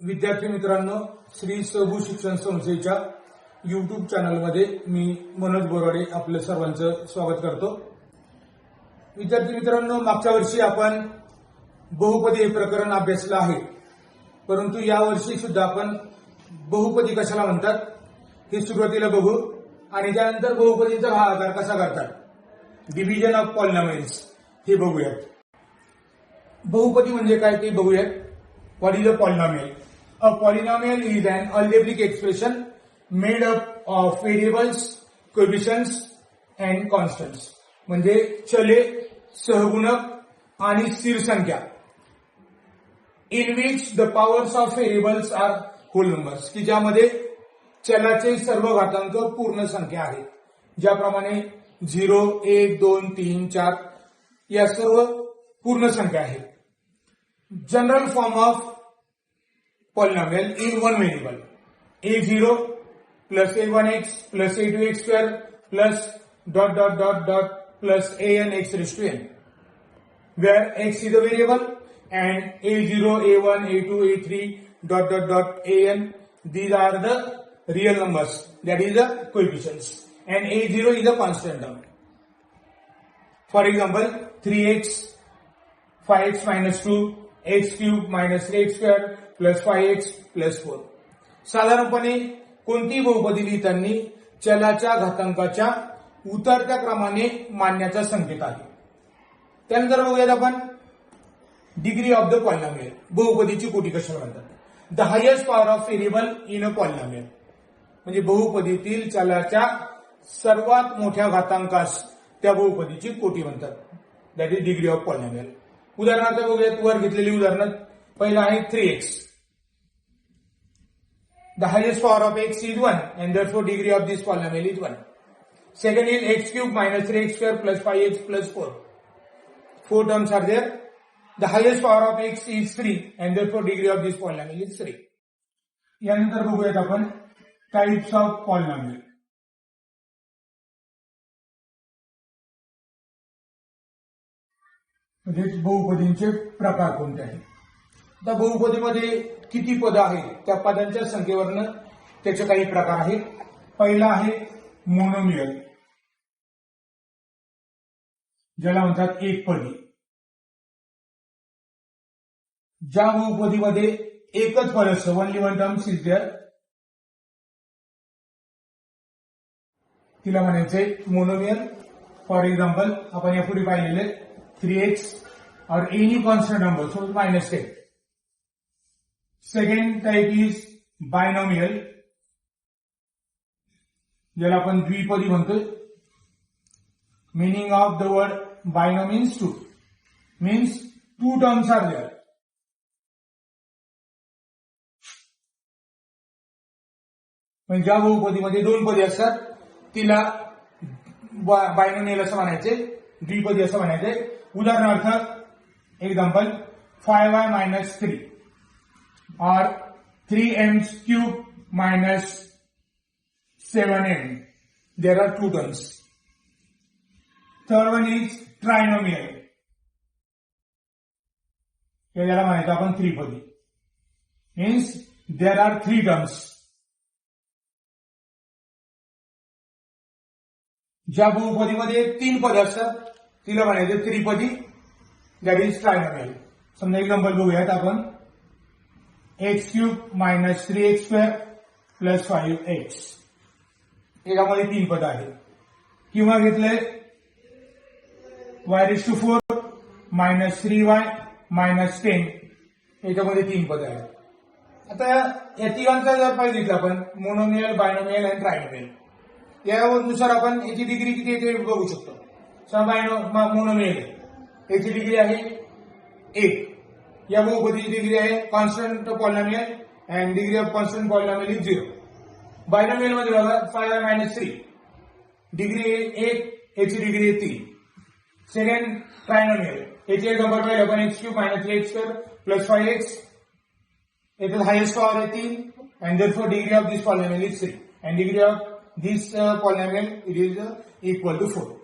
विद्यार्थी मित्रांनो, श्री सबू शिक्षण संस्थेच्या YouTube चॅनलमध्ये मी मनोज बोराडे आपल्या सर्वांचं स्वागत करतो। विद्यार्थी मित्रांनो, मागच्या वर्षी आपण बहुपदी हे प्रकरण अभ्यासलं आहे, परंतु या वर्षी सुद्धा आपण बहुपदी कशाला म्हणतात हे सुरुवातीला बघू आणि त्यानंतर बहुपदीचा भागाकार कसा करतात, डिव्हिजन ऑफ पॉलिनॉमियल्स हे बघूयात। बहुपदी म्हणजे काय ते बघूयात। What is a polynomial? A polynomial is an algebraic expression made up of variables, coefficients and constants. म्हणजे चले, सहगुणक आणि स्थिर संख्या in which the powers of variables are whole numbers, की ज्यामध्ये चलाचे सर्व घातांक पूर्ण संख्या आहेत, ज्याप्रमाणे 0, 1, 2, 3, 4 या सर्व पूर्ण संख्या आहेत। General form of polynomial in one variable, a0 plus a1x plus a2x square plus dot dot dot dot plus an x raised to n, where x is a variable and a0, a1, a2, a3 dot dot dot an, these are the real numbers, that is the coefficients, and a0 is a constant term. For example, 3x 5x minus 2 x cube minus 3x square plus 5x plus 4। साधारणपणे कोणती बहुपदी लिहिताना चलाच्या घातांकाच्या उतरत्या क्रमाने मानण्याचा संकेत आहे। त्यानंतर बघूयात आपण डिग्री ऑफ द पॉलिनॉमियल, बहुपदीची कोटी कशाला म्हणतात। The highest power of variable in a polynomial, म्हणजे बहुपदीतील चलाच्या सर्वात मोठ्या घातांकास त्या बहुपदीची कोटी म्हणतात, that is degree of polynomial. उदाहरणार्थ बघूयात, वर घेतलेली उदाहरण। पहिलं आहे 3x, the highest power of x is 1 and therefore degree of this polynomial is 1. Second is x cube minus 3x square plus 5x plus 4. Four terms are there. The highest power of x is 3 and therefore degree of this polynomial is 3. यानंतर बघूयात आपण types of polynomial, म्हणजे बहुपदींचे प्रकार कोणते आहेत। आता बहुपदीमध्ये किती पद आहेत, त्या पदांच्या संख्येवरनं त्याचे काही प्रकार आहेत। पहिला आहे मोनोमियल, ज्याला म्हणतात एकपदी। ज्या बहुपदीमध्ये एकच पद असतं, only one terms is there, तिला म्हणायचे मोनोमियल। फॉर एक्झाम्पल, आपण यापूर्वी पाहिलेले 3x or any constant number, so minus 10. Second type is binomial, ज्याला आपण द्विपदी म्हणतो। Meaning of the word binomial means two, means two terms are there. म्हणजे ज्या बहुपदीमध्ये दोन पदे असतात तिला बायनोमियल असं म्हणायचे, द्विपदी असं म्हणायचे। उदाहरणार्थ example 5y minus 3 or 3m cube minus 7m, there are two terms. Third one is trinomial, याला म्हणायचं आपण त्रिपदी, means there are three terms. ज्या बहुपदीमध्ये तीन पद असतात तिला म्हणायचं त्रिपदी, दॅट इज ट्रायनॉमियल। समजा एक्झाम्पल बघूयात आपण, x cube minus 3x square plus 5x, याच्यामध्ये तीन पद आहेत। किंवा घेतले y⁴ मायनस 3y मायनस 10, याच्यामध्ये तीन पद आहेत। आता या तिघांचा जर पाहिजे घेतला आपण, मोनोमियल, बायनोमियल आणि ट्रायनोमियल, यानुसार आपण याची डिग्री किती येते बघू शकतो। मोनोमियल याची डिग्री आहे 1, या बहुपदीची डिग्री आहे constant polynomial and degree of constant polynomial is 0। Binomial मध्ये बघा 5y minus 3, डिग्री 1, याची डिग्री 3। सेकंड ट्रायनोमियल, याची एक्झाम्पल पाहिलं आपण, x cube minus 3x square plus 5x, याच्यात हायेस्ट पॉवर आहे 3 and therefore degree of this polynomial is 3 and degree of this polynomial it is equal to 4.